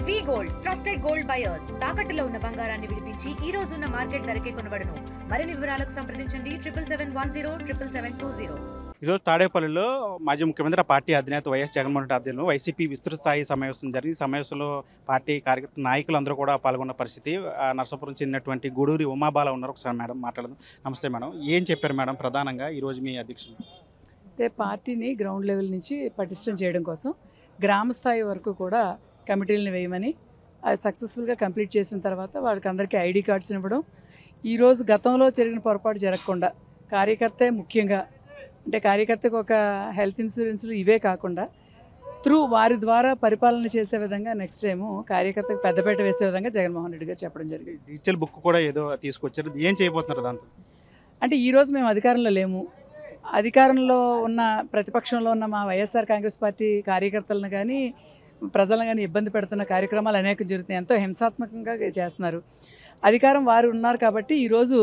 వి gold trusted gold buyers తాకట్టులో ఉన్న బంగారాన్ని విడిపించి ఈ రోజు ఉన్న మార్కెట్ ధరకే కొనబడును. మరిన్ని వివరాలకు సంప్రదించండి 77710720. ఈరోజు తాడేపల్లిలో మాజీ ముఖ్యమంత్రి పార్టీ అధినేత వైఎస్ జగన్మోహన్ రెడ్డి ఆధ్వర్యంలో వైసీపీ విస్తృత స్థాయి సమావేశం జరిగింది. ఈ సమావేశంలో పార్టీ కార్యకర్త నాయకులందరూ కూడా పాల్గొన్న పరిస్థితి. నర్సాపురం చెందినటువంటి గూడూరి ఉమాబాల ఉన్నారు. ఒకసారి మేడం మాట్లాడదాం. నమస్తే మేడం, ఏం చెప్పారు మేడం ప్రధానంగా ఈరోజు మీ అధ్యక్షులు? అంటే పార్టీని గ్రౌండ్ లెవెల్ నుంచి పటిష్టం చేయడం కోసం గ్రామ స్థాయి వరకు కూడా కమిటీలను వేయమని, అది సక్సెస్ఫుల్గా కంప్లీట్ చేసిన తర్వాత వాళ్ళకి అందరికీ ఐడి కార్డ్స్ ఇవ్వడం, ఈరోజు గతంలో జరిగిన పొరపాటు జరగకుండా కార్యకర్తే ముఖ్యంగా, అంటే కార్యకర్తకు ఒక హెల్త్ ఇన్సూరెన్స్లు ఇవే కాకుండా వారి ద్వారా పరిపాలన చేసే విధంగా నెక్స్ట్ టైము కార్యకర్తకు పెద్దపేట వేసే విధంగా జగన్మోహన్ రెడ్డి గారు చెప్పడం జరిగింది. డిజిటల్ బుక్ కూడా ఏదో తీసుకొచ్చారు, ఏం చేయబోతున్నారు దాంట్లో? అంటే ఈరోజు మేము అధికారంలో లేము. అధికారంలో ఉన్న ప్రతిపక్షంలో ఉన్న మా వైఎస్ఆర్ కాంగ్రెస్ పార్టీ కార్యకర్తలను కానీ ప్రజలను కానీ ఇబ్బంది పెడుతున్న కార్యక్రమాలు అనేకం జరుగుతున్నాయి. ఎంతో హింసాత్మకంగా చేస్తున్నారు. అధికారం వారు ఉన్నారు కాబట్టి ఈరోజు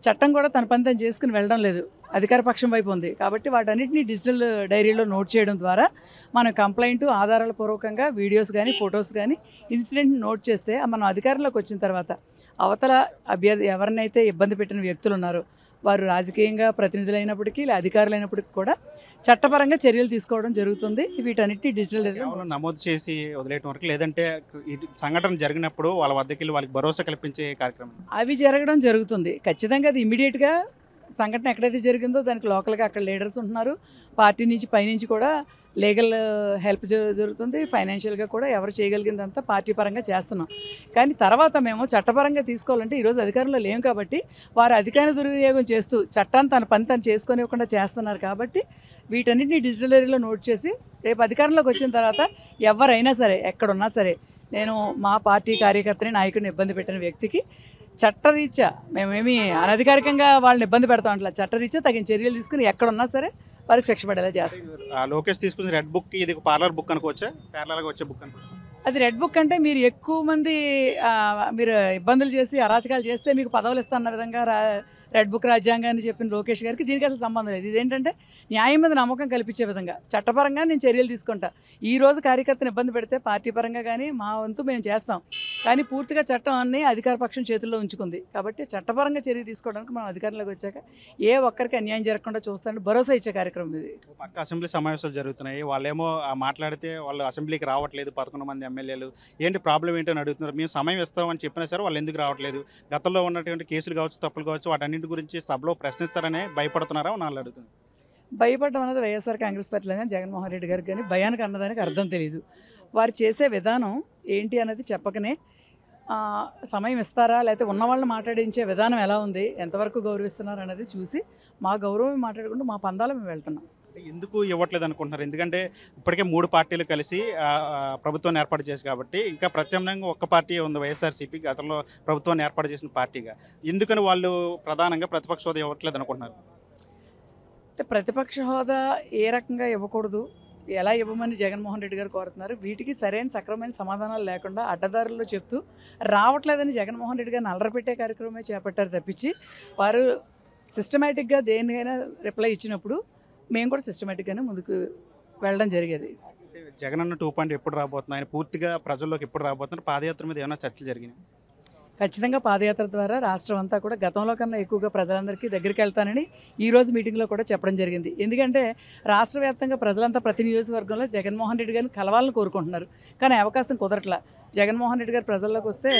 చట్టం కూడా తన పని తను చేసుకుని వెళ్ళడం లేదు, అధికార పక్షం వైపు ఉంది. కాబట్టి వాటన్నిటిని డిజిటల్ డైరీలో నోట్ చేయడం ద్వారా మనం కంప్లైంట్ ఆధారాల పూర్వకంగా వీడియోస్ కానీ ఫొటోస్ కానీ ఇన్సిడెంట్ని నోట్ చేస్తే మనం అధికారంలోకి వచ్చిన తర్వాత అవతల అభ్యర్థి ఎవరినైతే ఇబ్బంది పెట్టిన వ్యక్తులు ఉన్నారో వారు రాజకీయంగా ప్రతినిధులైనప్పటికీ లేదా అధికారులైనప్పటికీ కూడా చట్టపరంగా చర్యలు తీసుకోవడం జరుగుతుంది. వీటన్నిటిని డిజిటల్ నమోదు చేసి వదిలేయడం వరకు, లేదంటే సంఘటన జరిగినప్పుడు వాళ్ళ వద్దకి వెళ్ళి వాళ్ళకి భరోసా కల్పించే కార్యక్రమం అవి జరగడం జరుగుతుంది. ఖచ్చితంగా అది ఇమీడియట్గా సంఘటన ఎక్కడైతే జరిగిందో దానికి లోకల్గా అక్కడ లీడర్స్ ఉంటున్నారు. పార్టీ నుంచి పైనుంచి కూడా లీగల్ హెల్ప్ జరుగుతుంది. ఫైనాన్షియల్గా కూడా ఎవరు చేయగలిగిందంతా పార్టీ పరంగా చేస్తున్నాం. కానీ తర్వాత మేము చట్టపరంగా తీసుకోవాలంటే ఈరోజు అధికారంలో లేము కాబట్టి వారు అధికార దుర్వినియోగం చేస్తూ చట్టాన్ని తన పని తను చేసుకోనివ్వకుండా చేస్తున్నారు. కాబట్టి వీటన్నిటిని డిజిటల్ ఏరియాలో నోట్ చేసి రేపు అధికారంలోకి వచ్చిన తర్వాత ఎవరైనా సరే ఎక్కడున్నా సరే, నేను మా పార్టీ కార్యకర్తని నాయకుడిని ఇబ్బంది పెట్టిన వ్యక్తికి చట్టరీత్యా మేమేమి అనధికారికంగా వాళ్ళని ఇబ్బంది పెడతాం అట్లా చట్టరీత్యా తగిన చర్యలు తీసుకుని ఎక్కడున్నా సరే వారికి శిక్ష పడేలా చేస్తాం. లోకేష్ తీసుకున్న రెడ్ బుక్ ఇది పార్లర్ బుక్ అనుకోవచ్చా? ప్యారలల్గా వచ్చే బుక్ అనుకోవచ్చు. అది రెడ్ బుక్ అంటే మీరు ఎక్కువ మంది మీరు ఇబ్బందులు చేసి అరాచకాలు చేస్తే మీకు పదవులు ఇస్తాన్న విధంగా రెడ్ బుక్ రాజ్యాంగాన్ని చెప్పిన లోకేష్ గారికి దీనికి అసలు సంబంధం లేదు. ఇదేంటంటే న్యాయం మీద నమ్మకం కల్పించే విధంగా చట్టపరంగా నేను చర్యలు తీసుకుంటా. ఈ రోజు కార్యకర్తను ఇబ్బంది పెడితే పార్టీ పరంగా కానీ మా వంతు మేము చేస్తాం. కానీ పూర్తిగా చట్టం అన్ని అధికార పక్షం చేతుల్లో ఉంచుకుంది. కాబట్టి చట్టపరంగా చర్య తీసుకోవడానికి మనం అధికారంలోకి వచ్చాక ఏ ఒక్కరికి అన్యాయం జరగకుండా చూస్తానని భరోసా ఇచ్చే కార్యక్రమం ఇది. పక్క అసెంబ్లీ సమావేశాలు జరుగుతున్నాయి, వాళ్ళేమో మాట్లాడితే వాళ్ళు అసెంబ్లీకి రావట్లేదు. 11 మంది ఎమ్మెల్యేలు ఏంటి ప్రాబ్లం ఏంటని అడుగుతున్నారు. మేము సమయం ఇస్తామని చెప్పినా సరే వాళ్ళు ఎందుకు రావట్లేదు? గతంలో ఉన్నటువంటి కేసులు కావచ్చు, తప్పులు కావచ్చు, వాటన్నింటి గురించి సభలో ప్రశ్నిస్తారనే భయపడుతున్నారా అని వాళ్ళు అడుగుతున్నారు. భయపడడం అనేది వైఎస్ఆర్ కాంగ్రెస్ పార్టీలో కానీ జగన్మోహన్ రెడ్డి గారికి కానీ భయానికి అన్నదానికి అర్థం తెలియదు. వారు చేసే విధానం ఏంటి అనేది చెప్పకనే సమయం ఇస్తారా, లేకపోతే ఉన్నవాళ్ళని మాట్లాడించే విధానం ఎలా ఉంది, ఎంతవరకు గౌరవిస్తున్నారు అనేది చూసి మా గౌరవం మాట్లాడుకుంటూ మా పందాలు మేము వెళ్తున్నాం. ఎందుకు ఇవ్వట్లేదు అనుకుంటున్నారు? ఎందుకంటే ఇప్పటికే 3 పార్టీలు కలిసి ప్రభుత్వాన్ని ఏర్పాటు చేసి కాబట్టి ఇంకా ప్రత్యామ్నాయంగా ఒక్క పార్టీ ఉంది వైఎస్ఆర్సీపీ, గతంలో ప్రభుత్వాన్ని ఏర్పాటు చేసిన పార్టీగా. ఎందుకని వాళ్ళు ప్రధానంగా ప్రతిపక్ష హోదా ఇవ్వట్లేదు అనుకుంటున్నారు? అంటే ప్రతిపక్ష హోదా ఏ రకంగా ఇవ్వకూడదు, ఎలా ఇవ్వమని జగన్మోహన్ రెడ్డి గారు కోరుతున్నారు. వీటికి సరైన సక్రమైన సమాధానాలు లేకుండా అడ్డదారుల్లో చెప్తూ రావట్లేదని జగన్మోహన్ రెడ్డి గారిని అల్లరిపెట్టే కార్యక్రమమే చేపట్టారు తప్పించి వారు సిస్టమేటిక్గా దేనికైనా రిప్లై ఇచ్చినప్పుడు మేము కూడా సిస్టమేటిక్గానే ముందుకు వెళ్ళడం జరిగేది. జగనన్న 2.0 ఎప్పుడు రాబోతుంది, ఆయన పూర్తిగా ప్రజల్లోకి ఎప్పుడు రాబోతున్నారు? పాదయాత్ర మీద ఏమైనా చర్చలు జరిగినాయి? ఖచ్చితంగా పాదయాత్ర ద్వారా రాష్ట్రం అంతా కూడా గతంలో కన్నా ఎక్కువగా ప్రజలందరికీ దగ్గరికి వెళ్తానని ఈరోజు మీటింగ్లో కూడా చెప్పడం జరిగింది. ఎందుకంటే రాష్ట్ర వ్యాప్తంగా ప్రజలంతా ప్రతి నియోజకవర్గంలో జగన్మోహన్ రెడ్డి గారిని కలవాలని కోరుకుంటున్నారు. కానీ అవకాశం కుదరట్లా. జగన్మోహన్ రెడ్డి గారు ప్రజల్లోకి వస్తే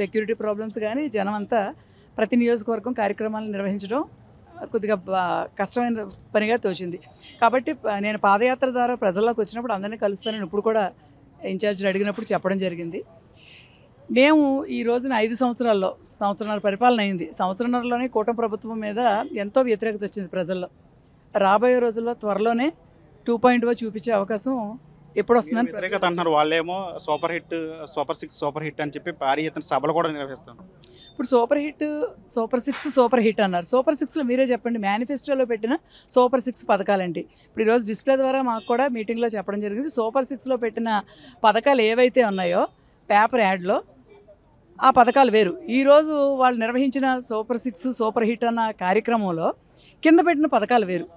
సెక్యూరిటీ ప్రాబ్లమ్స్ కానీ జనం అంతా ప్రతి నియోజకవర్గం కార్యక్రమాలను నిర్వహించడం కొద్దిగా కష్టమైన పనిగా తోచింది. కాబట్టి నేను పాదయాత్ర ద్వారా ప్రజల్లోకి వచ్చినప్పుడు అందరినీ కలుస్తానని ఇప్పుడు కూడా ఇన్ఛార్జీలు అడిగినప్పుడు చెప్పడం జరిగింది. మేము ఈ రోజున 5 సంవత్సరాల్లో సంవత్సరాల పరిపాలన అయింది. సంవత్సరంలోనే కూటమి ప్రభుత్వం మీద ఎంతో వ్యతిరేకత వచ్చింది ప్రజల్లో. రాబోయే రోజుల్లో త్వరలోనే 2.0 చూపించే అవకాశం ఎప్పుడు వస్తుందని వ్యతిరేకత అంటున్నారు. వాళ్ళేమో సూపర్ 6 సూపర్ హిట్ అని చెప్పి భారీ ఎత్తున సభలు కూడా నిర్వహిస్తున్నారు. ఇప్పుడు సూపర్ 6 సూపర్ హిట్ అన్నారు. సూపర్ 6లో మీరే చెప్పండి, మేనిఫెస్టోలో పెట్టిన సూపర్ 6 పథకాలేంటి? ఇప్పుడు ఈరోజు డిస్ప్లే ద్వారా మాకు కూడా మీటింగ్లో చెప్పడం జరిగింది. సూపర్ 6లో పెట్టిన పథకాలు ఏవైతే ఉన్నాయో పేపర్ యాడ్లో ఆ పథకాలు వేరు. ఈరోజు వాళ్ళు నిర్వహించిన సూపర్ 6 సూపర్ హిట్ అన్న కార్యక్రమంలో కింద పెట్టిన పథకాలు వేరు.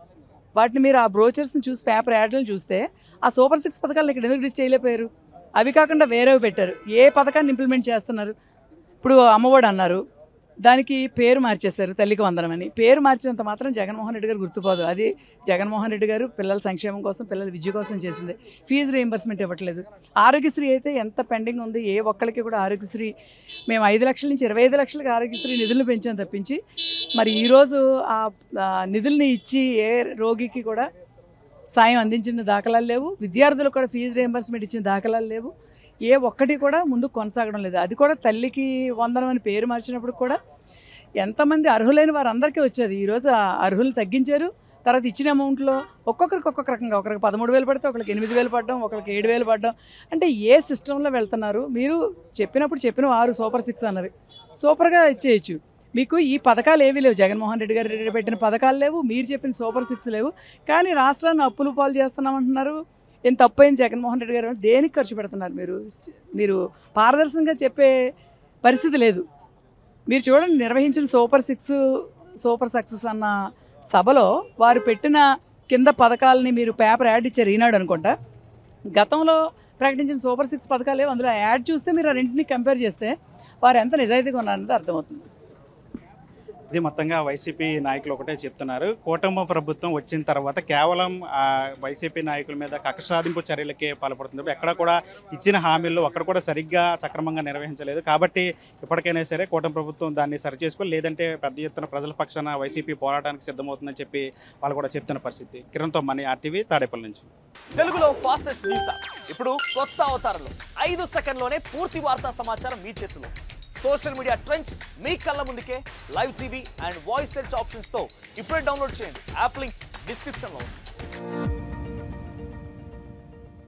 వాటిని మీరు ఆ బ్రోచర్స్ని చూసి పేపర్ యాడ్లను చూస్తే ఆ సూపర్ 6 పథకాలను ఇక్కడ ఎందుకు డిస్ చేయలేకపోయారు? అవి కాకుండా వేరేవి పెట్టారు. ఏ పథకాన్ని ఇంప్లిమెంట్ చేస్తున్నారు? ఇప్పుడు అమ్మఒడి అన్నారు, దానికి పేరు మార్చేశారు, తల్లికి వందనం అని. పేరు మార్చినంత మాత్రం జగన్మోహన్ రెడ్డి గారు గుర్తుపోదు. అది జగన్మోహన్ రెడ్డి గారు పిల్లల సంక్షేమం కోసం, పిల్లల విద్య కోసం చేసింది. ఫీజు రీయింబర్స్మెంట్ ఇవ్వట్లేదు. ఆరోగ్యశ్రీ అయితే ఎంత పెండింగ్ ఉంది, ఏ ఒక్కరికి కూడా ఆరోగ్యశ్రీ మేము 5 లక్షల నుంచి 25 లక్షలకి ఆరోగ్యశ్రీ నిధులను పెంచాం తప్పించి, మరి ఈరోజు ఆ నిధుల్ని ఇచ్చి ఏ రోగికి కూడా సాయం అందించిన దాఖలాలు లేవు. విద్యార్థులకు కూడా ఫీజు రీయింబర్స్మెంట్ ఇచ్చిన దాఖలాలు లేవు. ఏ ఒక్కటి కూడా ముందుకు కొనసాగడం లేదు. అది కూడా తల్లికి వందనం అని పేరు మార్చినప్పుడు కూడా ఎంతమంది అర్హులైన వారందరికీ వచ్చేది. ఈరోజు ఆ అర్హులు తగ్గించారు. తర్వాత ఇచ్చిన అమౌంట్లో ఒక్కొక్కరికి ఒక్కొక్క రకంగా, ఒకరికి 13,000 పడితే ఒకరికి 8,000 పడడం, ఒకరికి 7,000 పడడం. అంటే ఏ సిస్టంలో వెళ్తున్నారు మీరు? చెప్పిన 6 సూపర్ 6 అన్నవి సూపర్గా ఇచ్చేయచ్చు. మీకు ఈ పథకాలు ఏవీ లేవు. జగన్మోహన్ రెడ్డి గారు పెట్టిన పథకాలు లేవు, మీరు చెప్పిన సూపర్ 6 లేవు. కానీ రాష్ట్రాన్ని అప్పులు పాలు చేస్తున్నామంటున్నారు. ఏం తప్పైంది జగన్మోహన్ రెడ్డి గారు? దేనికి ఖర్చు పెడుతున్నారు మీరు? పారదర్శకంగా చెప్పే పరిస్థితి లేదు. మీరు చూడండి, నిర్వహించిన సూపర్ సక్సెస్ అన్న సభలో వారు పెట్టిన కింద పథకాలని మీరు పేపర్ యాడ్ ఇచ్చారు, ఈనాడు అనుకుంటా. గతంలో ప్రకటించిన సూపర్ 6 పథకాలు లేవు. అందులో యాడ్ చూస్తే మీరు ఆ రెంటిని కంపేర్ చేస్తే వారు ఎంత నిజాయితీగా ఉన్నారనేది అర్థమవుతుంది. ఇది మొత్తంగా వైసీపీ నాయకులు ఒకటే చెప్తున్నారు. కూటమి ప్రభుత్వం వచ్చిన తర్వాత కేవలం వైసీపీ నాయకుల మీద కక్ష సాధింపు చర్యలకే పాల్పడుతుంది. ఎక్కడ కూడా ఇచ్చిన హామీలు అక్కడ కూడా సరిగ్గా సక్రమంగా నిర్వహించలేదు. కాబట్టి ఇప్పటికైనా సరే కూటమి ప్రభుత్వం దాన్ని సరిచేసుకోవాలి, లేదంటే పెద్ద ఎత్తున ప్రజల పక్షాన వైసీపీ పోరాటానికి సిద్ధమవుతుందని చెప్పి వాళ్ళు కూడా చెప్తున్న పరిస్థితి. కిరణ్తో మనీ RTV తాడేపల్లి నుంచి. తెలుగులో ఫాస్టెస్ట్ న్యూస్ ఇప్పుడు కొత్త అవతారంలో 5 సెకండ్లోనే పూర్తి వార్తా సమాచారం మీ చేతిలో. సోషల్ మీడియా ట్రెండ్స్ మీ కళ్ళ ముందుకే live TV and voice search options తో ఇప్పుడే డౌన్లోడ్ చేయండి. యాప్ లింక్ డిస్క్రిప్షన్ లో ఉంది.